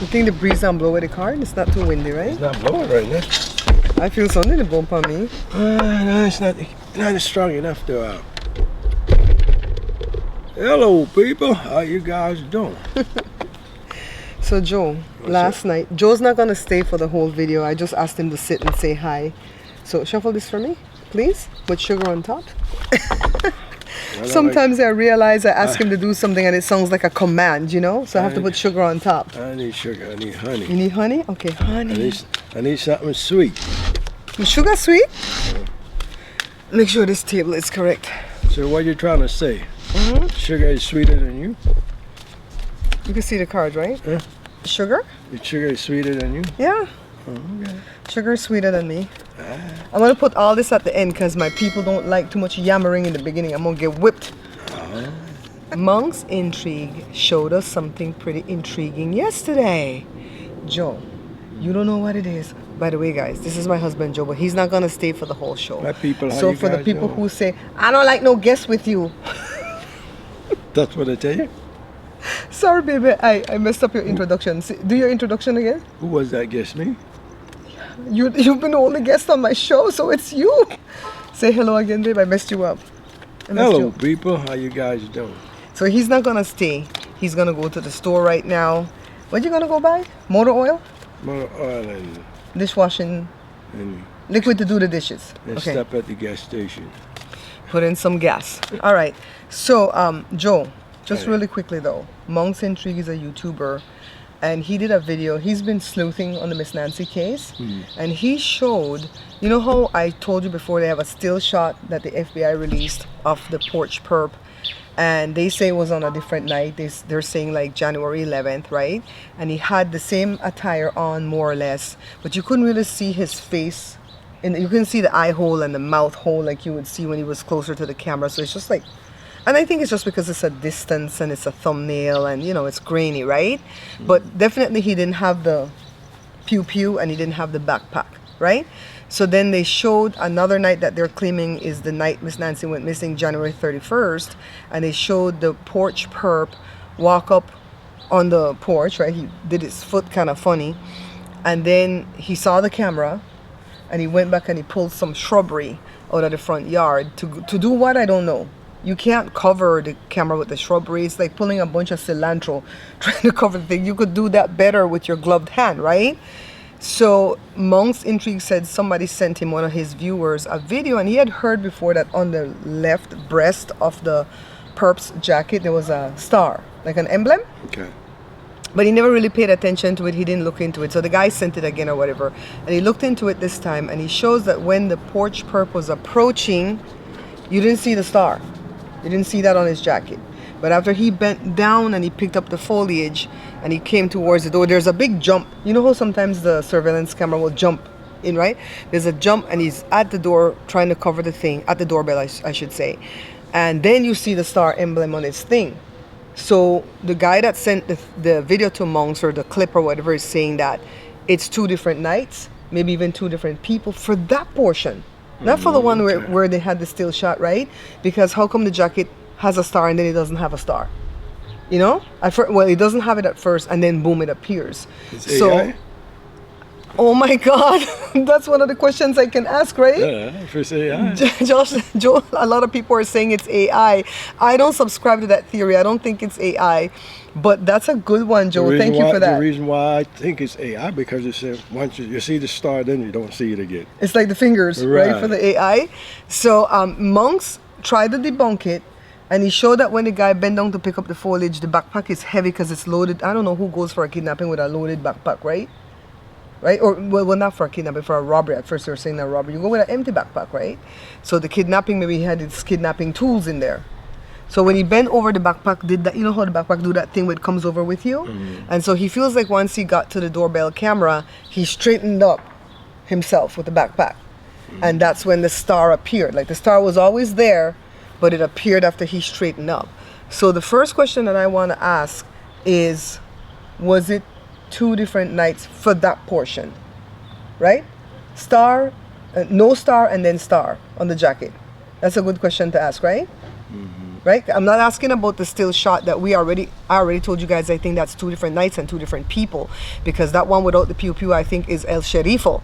You think the breeze don't blow with the car? It's not too windy, right? It's not blowing right now. I feel something to bump on me. No, it's not strong enough to. Hello, people. How you guys doing? So Joe, last night, Joe's not gonna stay for the whole video. I just asked him to sit and say hi. So shuffle this for me, please, with sugar on top. Sometimes I realize I ask him to do something and it sounds like a command, you know? So I have to put sugar on top. I need sugar. I need honey. You need honey? Okay, honey. I need something sweet. Sugar sweet? Make sure this table is correct. So what you trying to say? Sugar is sweeter than you? You can see the card, right? Huh? Sugar? Your sugar is sweeter than you? Yeah. Oh, okay. Sugar is sweeter than me. I'm going to put all this at the end because my people don't like too much yammering in the beginning. I'm going to get whipped. Monk's Intrigue showed us something pretty intriguing yesterday. Joe, you don't know what it is. By the way, guys, this is my husband, Joe, but he's not going to stay for the whole show. My people, so for the people who say, I don't like no guests with you. That's what I tell you? Sorry, baby, I messed up your introduction. Do your introduction again. Who was that guest? Me? You've been the only guest on my show, so it's you. Say hello again, babe. I messed you up. Hello, people. How you guys doing? So he's not gonna stay. He's gonna go to the store right now. What you gonna go buy? Motor oil? Motor oil and Dishwashing. And Liquid to do the dishes. Okay. Stop at the gas station. Put in some gas. All right. So, Joe, just really quickly though, Monk's Intrigue is a YouTuber. And he did a video. He's been sleuthing on the Miss Nancy case. And he showed, you know how I told you before they have a still shot that the FBI released of the porch perp. And they say it was on a different night. They're saying like January 11th, right? And he had the same attire on more or less. But you couldn't really see his face. And you couldn't see the eye hole and the mouth hole like you would see when he was closer to the camera. So it's just like... And I think it's just because it's a distance and it's a thumbnail and, you know, it's grainy, right? But definitely he didn't have the pew-pew and he didn't have the backpack, right? So then they showed another night that they're claiming is the night Miss Nancy went missing, January 31st. And they showed the porch perp walk up on the porch, right? He did his foot kind of funny. And then he saw the camera and he went back and he pulled some shrubbery out of the front yard to do what? I don't know. You can't cover the camera with the shrubbery. It's like pulling a bunch of cilantro, trying to cover the thing. You could do that better with your gloved hand, right? So Monk's Intrigue said somebody sent him, one of his viewers, a video, and he had heard before that on the left breast of the perp's jacket there was a star, like an emblem. Okay. But he never really paid attention to it. He didn't look into it. So the guy sent it again or whatever. And he looked into it this time, and he shows that when the porch perp was approaching, you didn't see the star. You didn't see that on his jacket. But after he bent down and he picked up the foliage and he came towards the door, there's a big jump. You know how sometimes the surveillance camera will jump in, right? There's a jump and he's at the door trying to cover the thing, at the doorbell I should say. And then you see the star emblem on his thing. So the guy that sent the video to Monks, or the clip or whatever, is saying that it's two different nights, maybe even two different people for that portion. Not for the one where they had the still shot, right? Because how come the jacket has a star and then it doesn't have a star? You know? Well, it doesn't have it at first and then boom, it appears. It's AI? Oh my God. That's one of the questions I can ask, right? Yeah, if it's AI. Joe, a lot of people are saying it's AI. I don't subscribe to that theory. I don't think it's AI. But that's a good one, Joe. Thank you for that. The reason why I think it's AI, because it says once you see the star, then you don't see it again. It's like the fingers, right, for the AI. So Monks tried to debunk it, and he showed that when the guy bent down to pick up the foliage, the backpack is heavy because it's loaded. I don't know who goes for a kidnapping with a loaded backpack, right? Right? Or, well, not for a kidnapping, for a robbery. At first they were saying a robbery. You go with an empty backpack, right? So the kidnapping, maybe he had his kidnapping tools in there. So when he bent over the backpack, did that, you know how the backpack do that thing where it comes over with you? And so he feels like once he got to the doorbell camera, he straightened up himself with the backpack. And that's when the star appeared. Like the star was always there, but it appeared after he straightened up. So the first question that I want to ask is, was it two different nights for that portion? Right? Star, no star, and then star on the jacket. That's a good question to ask, right? right? I'm not asking about the still shot that I already told you guys. I think that's 2 different nights and 2 different people, because that one without the pew pew, I think, is El Sherifo.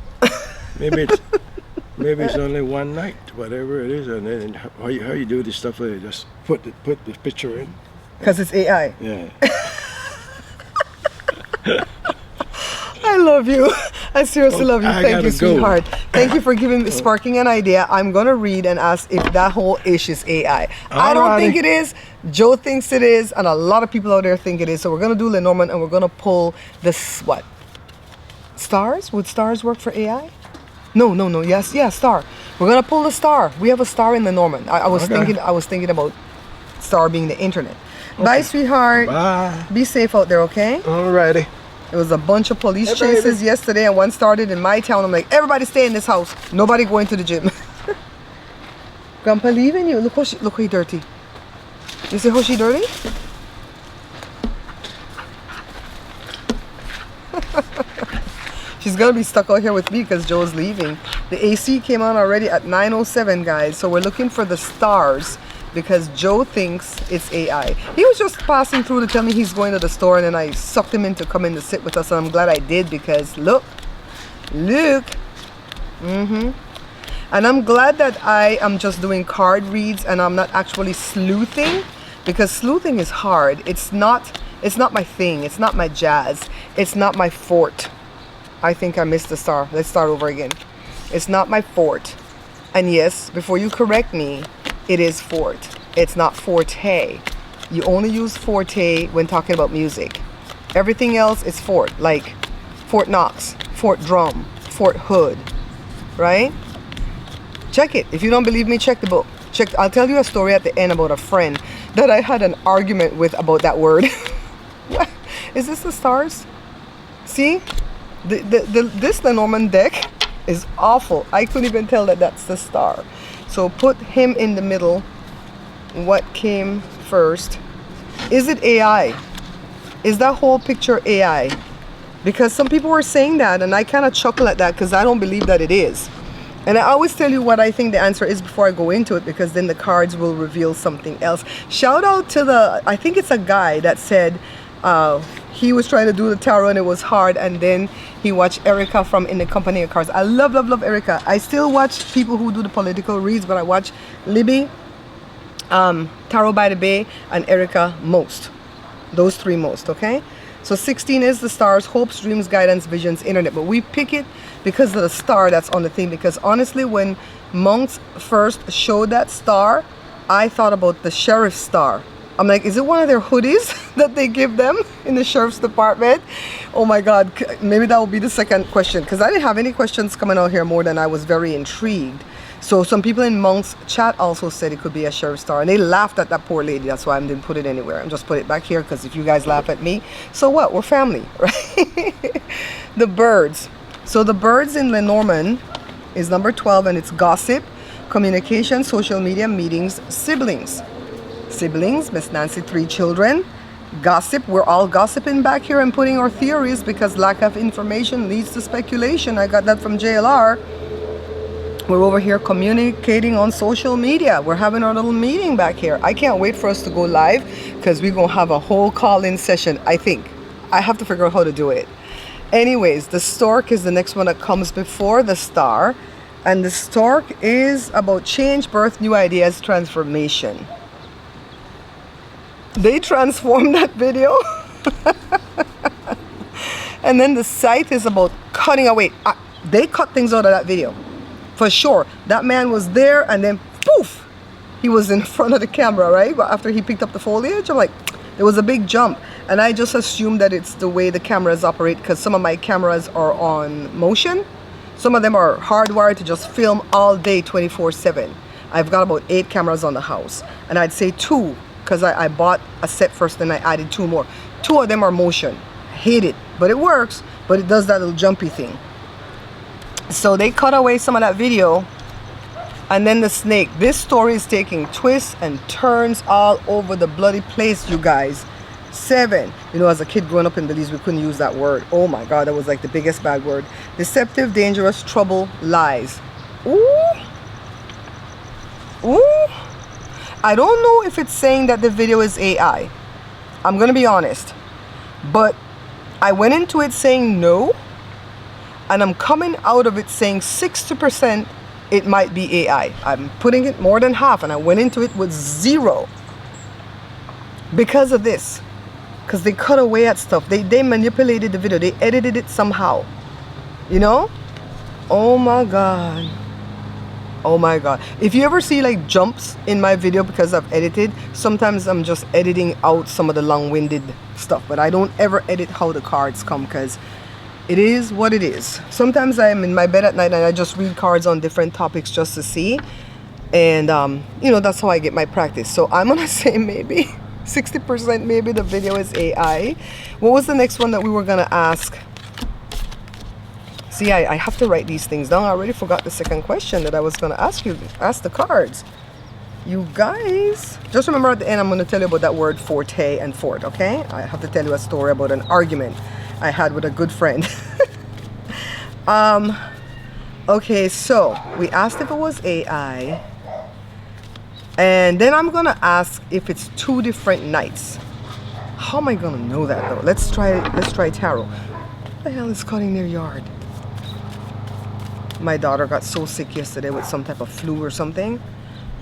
Maybe it's only one night, whatever it is, and then how you do this stuff? You just put the picture in. Because it's AI. Yeah. I love you. I seriously love you. Thank you, sweetheart. Thank you for sparking an idea. I'm gonna read and ask if that whole ish is AI. I don't think it is. Joe thinks it is, and a lot of people out there think it is. So we're gonna do Lenormand, and we're gonna pull this what? Stars? Would stars work for AI? No. Yes, star. We're gonna pull the star. We have a star in Lenormand. I was thinking about star being the internet. Okay. Bye, sweetheart. Bye. Be safe out there, okay? Alrighty. There was a bunch of police chases yesterday, and one started in my town. I'm like, everybody stay in this house. Nobody going to the gym. Grandpa, leave in you. Look how he dirty. You see how she dirty? She's gonna be stuck out here with me because Joe's leaving. The AC came on already at 9:07, guys. So we're looking for the stars, because Joe thinks it's AI. He was just passing through to tell me he's going to the store, and then I sucked him in to come in to sit with us, and I'm glad I did, because look. And I'm glad that I am just doing card reads and I'm not actually sleuthing, because sleuthing is hard. It's not my thing. It's not my jazz. It's not my fort. I think I missed the star. Let's start over again. It's not my fort. And yes, before you correct me, it is fort. It's not forte. You only use forte when talking about music. Everything else is fort, like Fort Knox, Fort Drum, Fort Hood, right? Check it. If you don't believe me, check the book. I'll tell you a story at the end about a friend that I had an argument with about that word. What? Is this the stars? See? This Lenormand deck is awful. I couldn't even tell that that's the star. So put him in the middle. What came first? Is it AI? Is that whole picture AI? Because some people were saying that, and I kind of chuckle at that because I don't believe that it is. And I always tell you what I think the answer is before I go into it, because then the cards will reveal something else. Shout out to I think it's a guy that said he was trying to do the tarot and it was hard, and then he watched Erica from In the Company of Cards. I love Erica. I still watch people who do the political reads, but I watch Libby, Tarot by the Bay, and Erica most. Those 3 most, okay? So 16 is the stars, hopes, dreams, guidance, visions, internet. But we pick it because of the star that's on the thing. Because honestly, when monks first showed that star, I thought about the sheriff's star. I'm like, is it one of their hoodies that they give them in the sheriff's department? Oh my God, maybe that will be the second question, because I didn't have any questions coming out here more than I was very intrigued. So some people in Monk's chat also said it could be a sheriff's star, and they laughed at that poor lady. That's why I didn't put it anywhere. I just put it back here, because if you guys laugh at me, so what? We're family, right? The birds. So the birds in Lenormand is number 12, and it's gossip, communication, social media, meetings, siblings. Siblings, Miss Nancy, 3 children. Gossip, we're all gossiping back here and putting our theories, because lack of information leads to speculation. I got that from JLR. We're over here communicating on social media. We're having our little meeting back here. I can't wait for us to go live, because we're going to have a whole call-in session, I think. I have to figure out how to do it. Anyways, the stork is the next one that comes before the star. And the stork is about change, birth, new ideas, transformation. They transformed that video. And then the scythe is about cutting away. They cut things out of that video. For sure. That man was there, and then poof, he was in front of the camera, right? But after he picked up the foliage, I'm like, there was a big jump. And I just assumed that it's the way the cameras operate, because some of my cameras are on motion. Some of them are hardwired to just film all day 24/7. I've got about 8 cameras on the house. And I'd say 2, because I bought a set first, then I added 2 more. 2 of them are motion. I hate it, but it works. But it does that little jumpy thing. So they cut away some of that video. And then the snake. This story is taking twists and turns all over the bloody place, you guys. 7. You know, as a kid growing up in Belize, we couldn't use that word. Oh my God, that was like the biggest bad word. Deceptive, dangerous, trouble, lies. Ooh. Ooh. I don't know if it's saying that the video is AI. I'm gonna be honest, but I went into it saying no, and I'm coming out of it saying 60% it might be AI. I'm putting it more than half, and I went into it with 0 because of this. Because they cut away at stuff. They manipulated the video. They edited it somehow. You know? Oh my God. Oh my God. If you ever see like jumps in my video because I've edited, sometimes I'm just editing out some of the long-winded stuff. But I don't ever edit how the cards come because it is what it is. Sometimes I'm in my bed at night and I just read cards on different topics just to see. And, you know, that's how I get my practice. So I'm going to say maybe 60% maybe the video is AI. What was the next one that we were going to ask? See, I have to write these things down. I already forgot the second question that I was going to ask the cards. You guys, just remember at the end I'm going to tell you about that word forte and fort, okay? I have to tell you a story about an argument I had with a good friend. Okay, so we asked if it was AI. And then I'm going to ask if it's 2 different nights. How am I going to know that though? Let's try tarot. What the hell is cutting their yard? My daughter got so sick yesterday with some type of flu or something.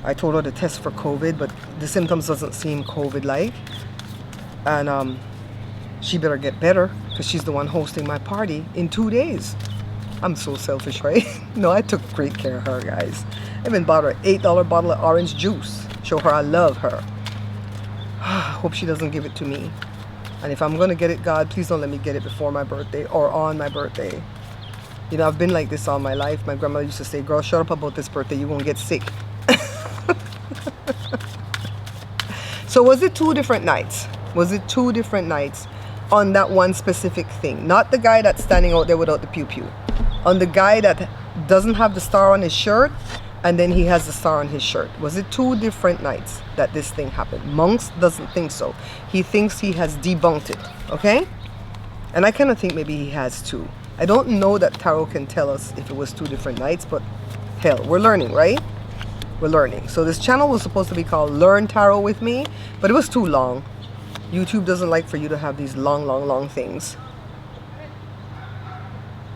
I told her to test for COVID, but the symptoms doesn't seem COVID-like. And she better get better because she's the one hosting my party in 2 days. I'm so selfish, right? No, I took great care of her, guys. I even bought her an $8 bottle of orange juice. Show her I love her. Hope she doesn't give it to me. And if I'm going to get it, God, please don't let me get it before my birthday or on my birthday. You know, I've been like this all my life. My grandma used to say, girl, shut up about this birthday. You won't get sick. So was it 2 different nights? Was it 2 different nights on that one specific thing? Not the guy that's standing out there without the pew-pew. On the guy that doesn't have the star on his shirt, and then he has the star on his shirt. Was it 2 different nights that this thing happened? Monks doesn't think so. He thinks he has debunked it, okay? And I kind of think maybe he has too. I don't know that tarot can tell us if it was 2 different nights, but hell, we're learning, right? We're learning. So this channel was supposed to be called Learn Tarot with me, but it was too long. YouTube doesn't like for you to have these long things.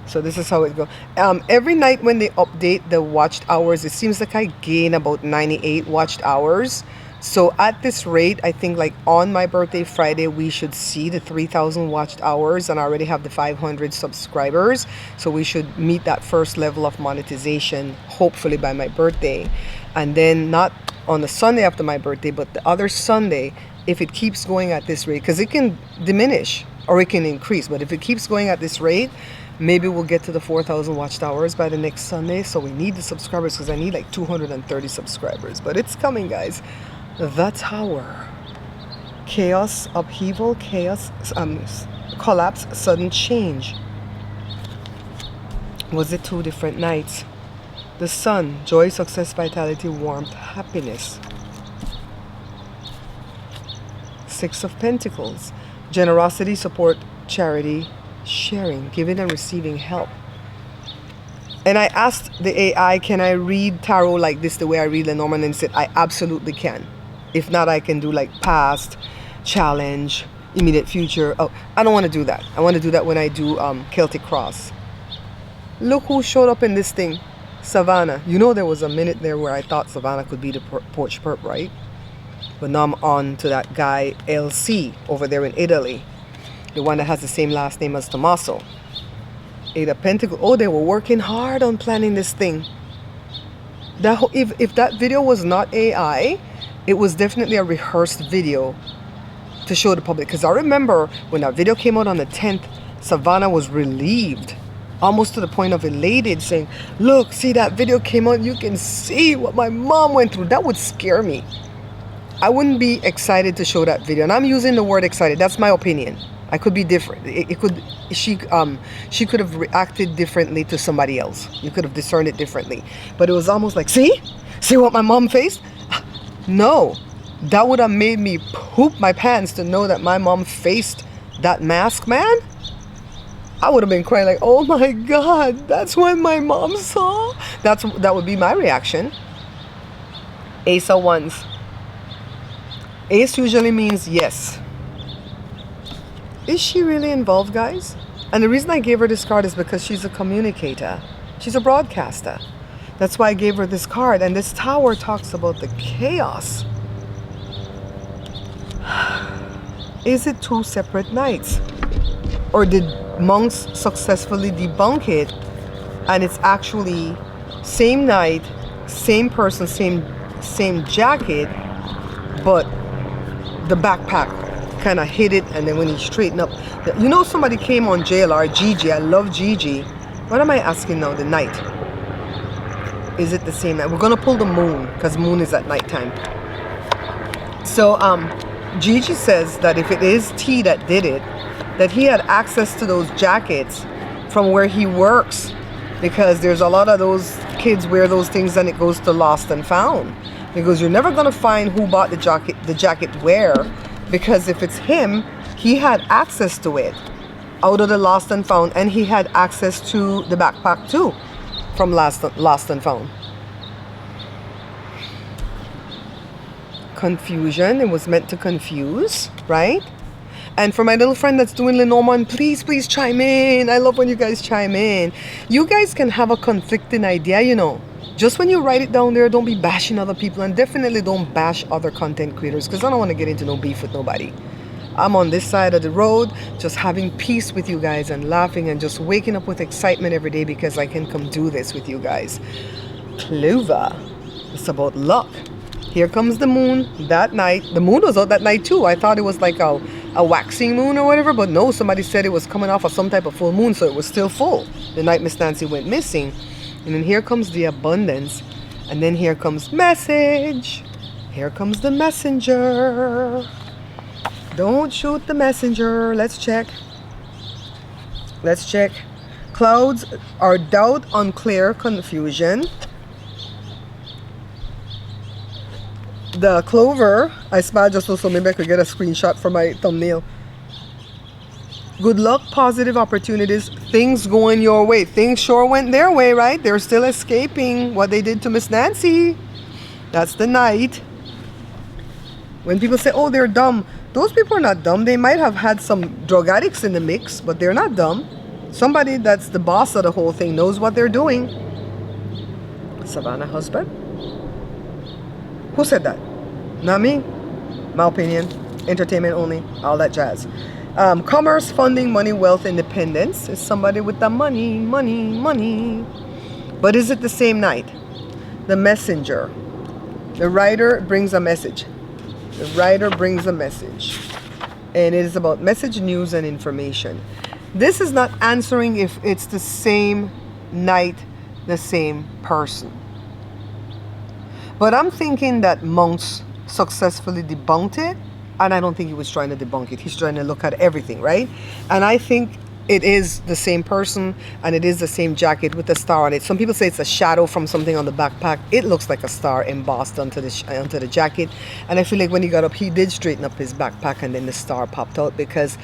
So this is how it goes. Every night when they update the watched hours, it seems like I gain about 98 watched hours. So at this rate, I think like on my birthday Friday, we should see the 3,000 watched hours, and I already have the 500 subscribers. So we should meet that first level of monetization, hopefully by my birthday. And then not on the Sunday after my birthday, but the other Sunday, if it keeps going at this rate, because it can diminish or it can increase. But if it keeps going at this rate, maybe we'll get to the 4,000 watched hours by the next Sunday. So we need the subscribers because I need like 230 subscribers. But it's coming, guys. The Tower. Chaos, upheaval, chaos, collapse, sudden change. Was it 2 different nights? The Sun, joy, success, vitality, warmth, happiness. 6 of Pentacles, generosity, support, charity, sharing, giving and receiving help. And I asked the AI, can I read tarot like this the way I read Lenormand, and said I absolutely can. If not, I can do like past, challenge, immediate future. Oh, I don't want to do that. I want to do that when I do Celtic Cross. Look who showed up in this thing. Savannah. You know, there was a minute there where I thought Savannah could be the porch perp, right? But now I'm on to that guy LC over there in Italy, the one that has the same last name as Tommaso. 8 of Pentacles. Oh, they were working hard on planning this thing. That if that video was not AI, it was definitely a rehearsed video to show the public. Because I remember when that video came out on the 10th, Savannah was relieved, almost to the point of elated, saying, look, see, that video came out, you can see what my mom went through. That would scare me. I wouldn't be excited to show that video. And I'm using the word excited. That's my opinion. I could be different. She could have reacted differently to somebody else. You could have discerned it differently. But it was almost like, see what my mom faced? No, that would have made me poop my pants to know that my mom faced that mask, man. I would have been crying like, oh my God, that's what my mom saw. That would be my reaction. Ace of Wands. Ace usually means yes. Is she really involved, guys? And the reason I gave her this card is because she's a communicator. She's a broadcaster. That's why I gave her this card. And this tower talks about the chaos. Is it two separate nights? Or did monks successfully debunk it and it's actually same night, same person, same jacket, but the backpack kind of hit it, and then when he straightened up, you know, somebody came on JLR, Gigi. I love Gigi. What am I asking now? The night. Is it the same night? We're gonna pull the moon because moon is at nighttime. So Gigi says that if it is T that did it, that he had access to those jackets from where he works, because there's a lot of those kids wear those things and it goes to lost and found. Because you're never gonna find who bought the jacket where, because if it's him, he had access to it out of the lost and found, and he had access to the backpack too from lost and found. Confusion. It was meant to confuse, right? And for my little friend that's doing Lenormand, please chime in. I love when you guys chime in. You guys can have a conflicting idea, you know. Just when you write it down there, don't be bashing other people, and definitely don't bash other content creators, because I don't want to get into no beef with nobody. I'm on this side of the road, just having peace with you guys and laughing and just waking up with excitement every day because I can come do this with you guys. Clover. It's about luck. Here comes the moon that night. The moon was out that night too. I thought it was like a waxing moon or whatever, but no, somebody said it was coming off of some type of full moon, so it was still full the night Miss Nancy went missing. And then here comes the abundance, and then here comes message. Here comes the messenger. Don't shoot the messenger. Let's check. Clouds are doubt, unclear, confusion. The clover, I smiled just so maybe I could get a screenshot for my thumbnail. Good luck, positive opportunities, things going your way. Things sure went their way, right? They're still escaping what they did to Miss Nancy. That's the night. When people say, oh, they're dumb, those people are not dumb. They might have had some drug addicts in the mix, but they're not dumb. Somebody that's the boss of the whole thing knows what they're doing. Savannah husband? Who said that? Not me. My opinion. Entertainment only. All that jazz. Commerce, funding, money, wealth, independence. Is somebody with the money. But is it the same night? The messenger. The writer brings a message. And it is about message, news, and information. This is not answering if it's the same night, the same person. But I'm thinking that monks successfully debunked it, and I don't think he was trying to debunk it. He's trying to look at everything, right? And I think it is the same person, and it is the same jacket with the star on it. Some people say it's a shadow from something on the backpack. It looks like a star embossed onto the jacket. And I feel like when he got up, he did straighten up his backpack, and then the star popped out, because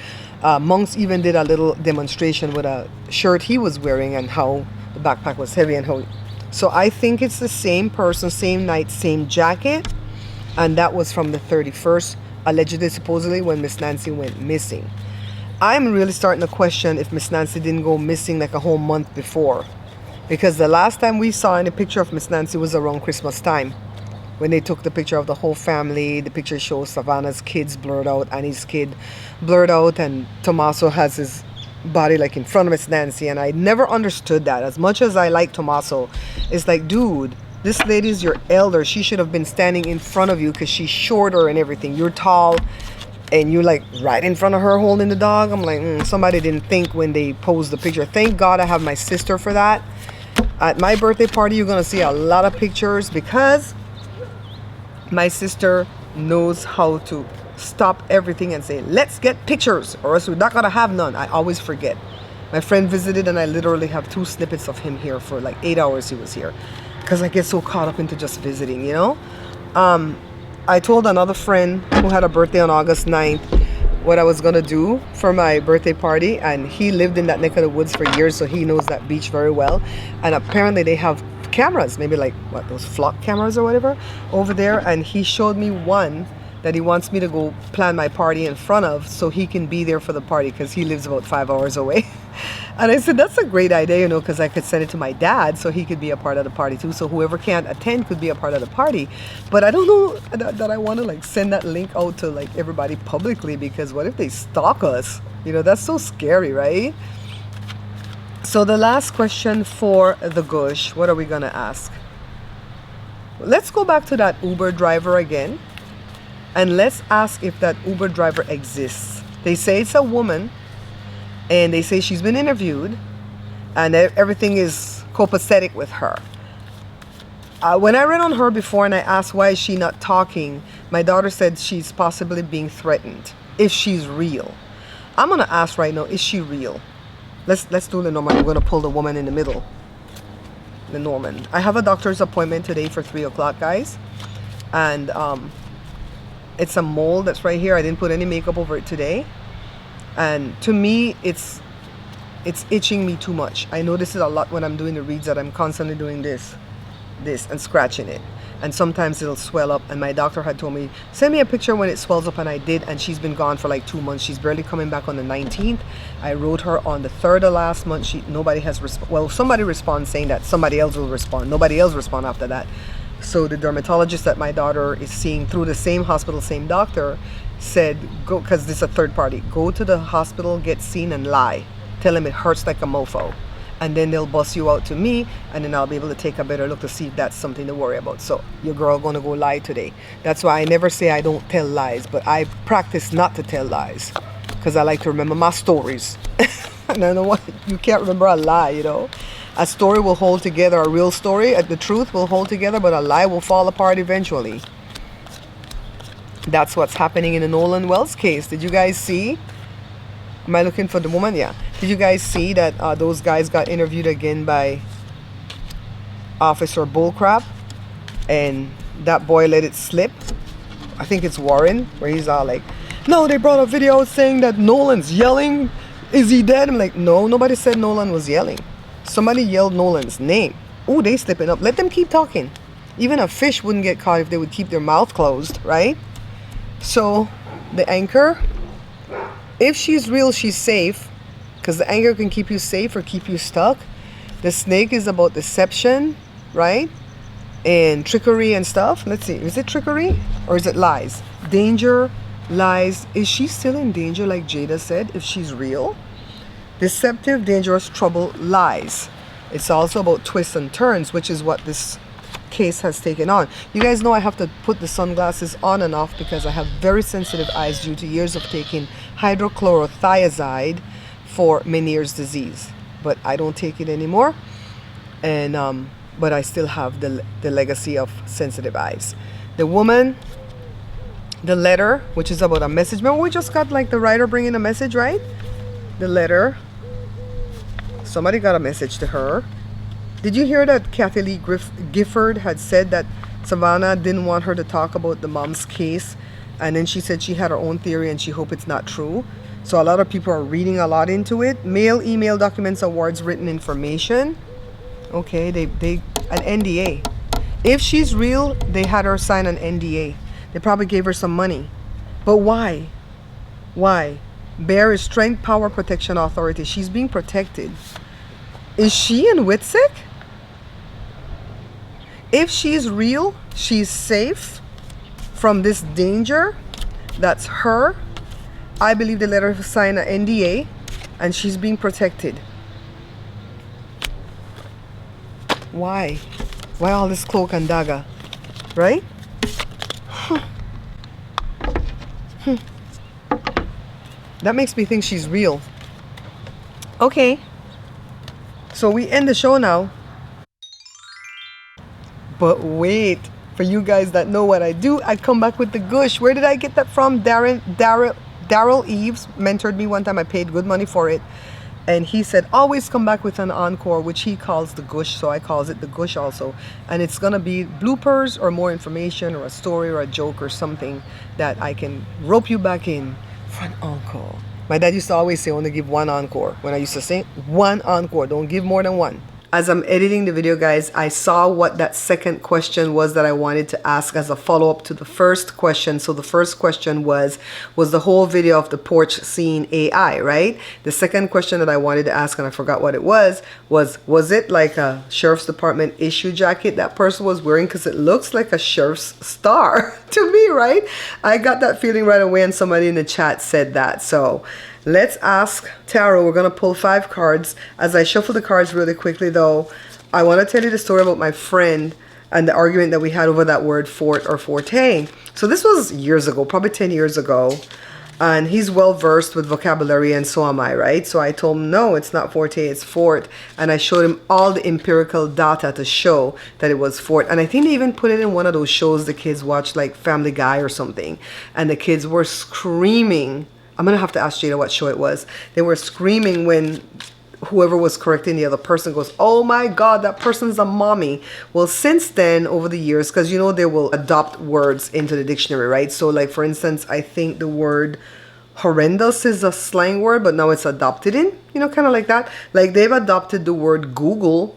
Monks even did a little demonstration with a shirt he was wearing and how the backpack was heavy and how. So I think it's the same person, same night, same jacket, and that was from the 31st, allegedly, supposedly, when Miss Nancy went missing. I'm really starting to question if Miss Nancy didn't go missing like a whole month before, because the last time we saw any picture of Miss Nancy was around Christmas time, when they took the picture of the whole family. The picture shows Savannah's kids blurred out, Annie's kid blurred out, and Tommaso has his body like in front of Miss Nancy. And I never understood that. As much as I like Tommaso, it's like, dude, this lady's your elder. She should have been standing in front of you because she's shorter and everything. You're tall and you're like right in front of her holding the dog. I'm like, somebody didn't think when they posed the picture. Thank God I have my sister for that. At my birthday party, you're going to see a lot of pictures, because my sister knows how to stop everything and say, let's get pictures, or else we're not going to have none. I always forget. My friend visited, and I literally have 2 snippets of him here for like 8 hours he was here, because I get so caught up into just visiting, you know. I told another friend who had a birthday on August 9th what I was going to do for my birthday party, and he lived in that neck of the woods for years, so he knows that beach very well. And apparently they have cameras, maybe like what, those flock cameras or whatever over there, and he showed me one that he wants me to go plan my party in front of so he can be there for the party because he lives about 5 hours away. And I said, that's a great idea, you know, because I could send it to my dad so he could be a part of the party too. So whoever can't attend could be a part of the party. But I don't know that I want to like send that link out to like everybody publicly, because what if they stalk us? You know, that's so scary, right? So the last question for the gush, what are we going to ask? Let's go back to that Uber driver again. And let's ask if that Uber driver exists. They say it's a woman, and they say she's been interviewed, and everything is copacetic with her. When I read on her before and I asked why is she not talking, my daughter said she's possibly being threatened, if she's real. I'm going to ask right now, is she real? Let's do Lenormand. We're going to pull the woman in the middle. Lenormand. I have a doctor's appointment today for 3 o'clock, guys. And it's a mole that's right here. I didn't put any makeup over it today. And to me, it's itching me too much. I notice it a lot when I'm doing the reads, that I'm constantly doing this, and scratching it. And sometimes it'll swell up. And my doctor had told me, send me a picture when it swells up, and I did. And she's been gone for like 2 months. She's barely coming back on the 19th. I wrote her on the 3rd of last month. Nobody has well, somebody responds saying that somebody else will respond. Nobody else respond after that. So the dermatologist that my daughter is seeing through the same hospital, same doctor, said, go, because this is a third party, go to the hospital, get seen, and lie. Tell them it hurts like a mofo. And then they'll bust you out to me, and then I'll be able to take a better look to see if that's something to worry about. So your girl gonna go lie today. That's why I never say I don't tell lies, but I practice not to tell lies, because I like to remember my stories. And I know what, you can't remember a lie, you know. A story will hold together, a real story, the truth will hold together, but a lie will fall apart eventually. That's what's happening in the Nolan Wells case. Did you guys see? Am I looking for the woman? Yeah. Did you guys see that those guys got interviewed again by Officer Bullcrap? And that boy let it slip. I think it's Warren, where he's all like, no, they brought a video saying that Nolan's yelling. Is he dead? I'm like, no, nobody said Nolan was yelling. Somebody yelled Nolan's name. Ooh, they slipping up. Let them keep talking. Even a fish wouldn't get caught if they would keep their mouth closed, right? So the anchor, if she's real, she's safe, because the anchor can keep you safe or keep you stuck. The snake is about deception, right? And trickery and stuff. Let's see, is it trickery or is it lies? Danger, lies. Is she still in danger, like Jada said, if she's real? Deceptive, dangerous, trouble, lies. It's also about twists and turns, which is what this case has taken on. You guys know I have to put the sunglasses on and off because I have very sensitive eyes due to years of taking hydrochlorothiazide for Meniere's disease. But I don't take it anymore, and but I still have the legacy of sensitive eyes. The woman, the letter, which is about a message. Remember we just got like the writer bringing a message, right? The letter. Somebody got a message to her. Did you hear that Kathy Lee Gifford had said that Savannah didn't want her to talk about the mom's case, and then she said she had her own theory and she hoped it's not true? So a lot of people are reading a lot into it. Mail, email, documents, awards, written information. Okay, they an NDA. If she's real, they had her sign an NDA. They probably gave her some money. But why? Why? Bear is Strength Power Protection Authority. She's being protected. Is she in Whitsick? If she's real, she's safe from this danger. That's her. I believe they let her sign an NDA and she's being protected. Why? Why all this cloak and dagger? Right? That makes me think she's real. Okay. So we end the show now. But wait, for you guys that know what I do, I come back with the gush. Where did I get that from? Daryl Eves mentored me one time. I paid good money for it. And he said, always come back with an encore, which he calls the gush. So I calls it the gush also. And it's going to be bloopers or more information or a story or a joke or something that I can rope you back in for an encore. My dad used to always say, only give one encore. When I used to say, one encore, don't give more than one. as I'm editing the video, guys, I saw what that second question was that I wanted to ask as a follow-up to the first question. So the first question was the whole video of the porch scene AI, right? The second question that I wanted to ask, and I forgot what it was it like a sheriff's department issue jacket that person was wearing? Because it looks like a sheriff's star to me, right? I got that feeling right away, and somebody in the chat said that. So let's ask Tarot. We're going to pull 5 cards. As I shuffle the cards really quickly, though, I want to tell you the story about my friend and the argument that we had over that word fort or forte. So this was years ago, probably 10 years ago. And he's well versed with vocabulary, and so am I, right? So I told him, no, it's not forte, it's fort. And I showed him all the empirical data to show that it was fort. And I think they even put it in one of those shows the kids watch, like Family Guy or something. And the kids were screaming. I'm going to have to ask Jada what show it was. They were screaming when whoever was correcting the other person goes, oh my God, that person's a mommy. Well, since then, over the years, because you know they will adopt words into the dictionary, right? So like, for instance, I think the word horrendous is a slang word, but now it's adopted in, you know, kind of like that. Like they've adopted the word Google,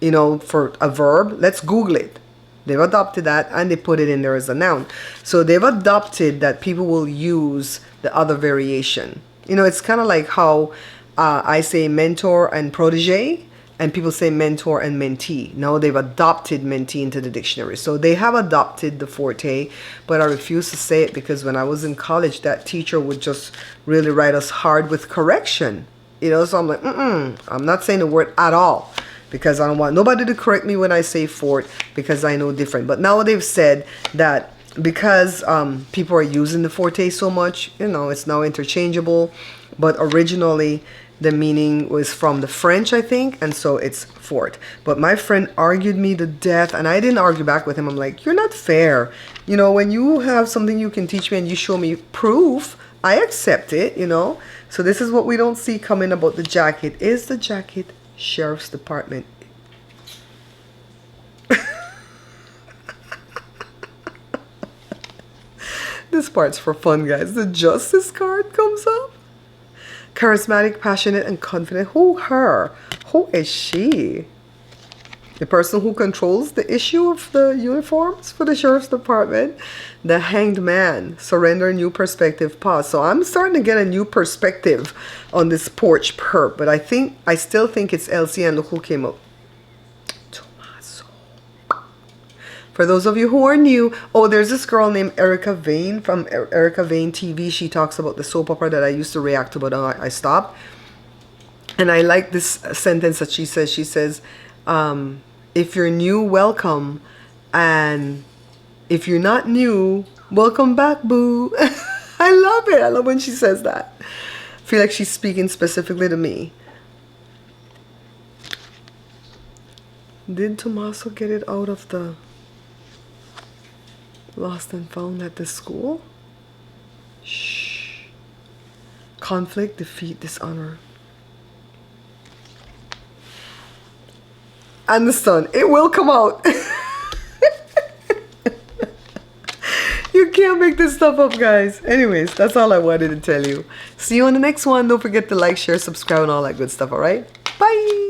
you know, for a verb. Let's Google it. They've adopted that and they put it in there as a noun. So they've adopted that people will use the other variation. You know, it's kind of like how I say mentor and protege, and people say mentor and mentee. Now they've adopted mentee into the dictionary. So they have adopted the forte, but I refuse to say it because when I was in college, that teacher would just really write us hard with correction. You know, so I'm like, I'm not saying the word at all, because I don't want nobody to correct me when I say fort, because I know different. But now they've said that because people are using the forte so much, you know, it's now interchangeable. But originally, the meaning was from the French, I think, and so it's fort. But my friend argued me to death, and I didn't argue back with him. I'm like, you're not fair. You know, when you have something you can teach me and you show me proof, I accept it, you know. So this is what we don't see coming about the jacket. Is the jacket Sheriff's Department? This part's for fun, guys. The Justice card comes up. Charismatic, passionate, and confident. Who her? Who is she? The person who controls the issue of the uniforms for the Sheriff's Department. The Hanged Man. Surrender, new perspective, pause. So I'm starting to get a new perspective on this porch perp. But I still think it's Elsie, and look who came up. For those of you who are new, oh, there's this girl named Erica Vane from Erica Vane TV. She talks about the soap opera that I used to react to, but I stopped. And I like this sentence that she says. She says, if you're new, welcome. And if you're not new, welcome back, boo. I love it. I love when she says that. I feel like she's speaking specifically to me. Did Tommaso get it out of the lost and found at the school? Shh. Conflict, defeat, dishonor. And the sun. It will come out. You can't make this stuff up, guys. Anyways, that's all I wanted to tell you. See you on the next one. Don't forget to like, share, subscribe, and all that good stuff, alright? Bye!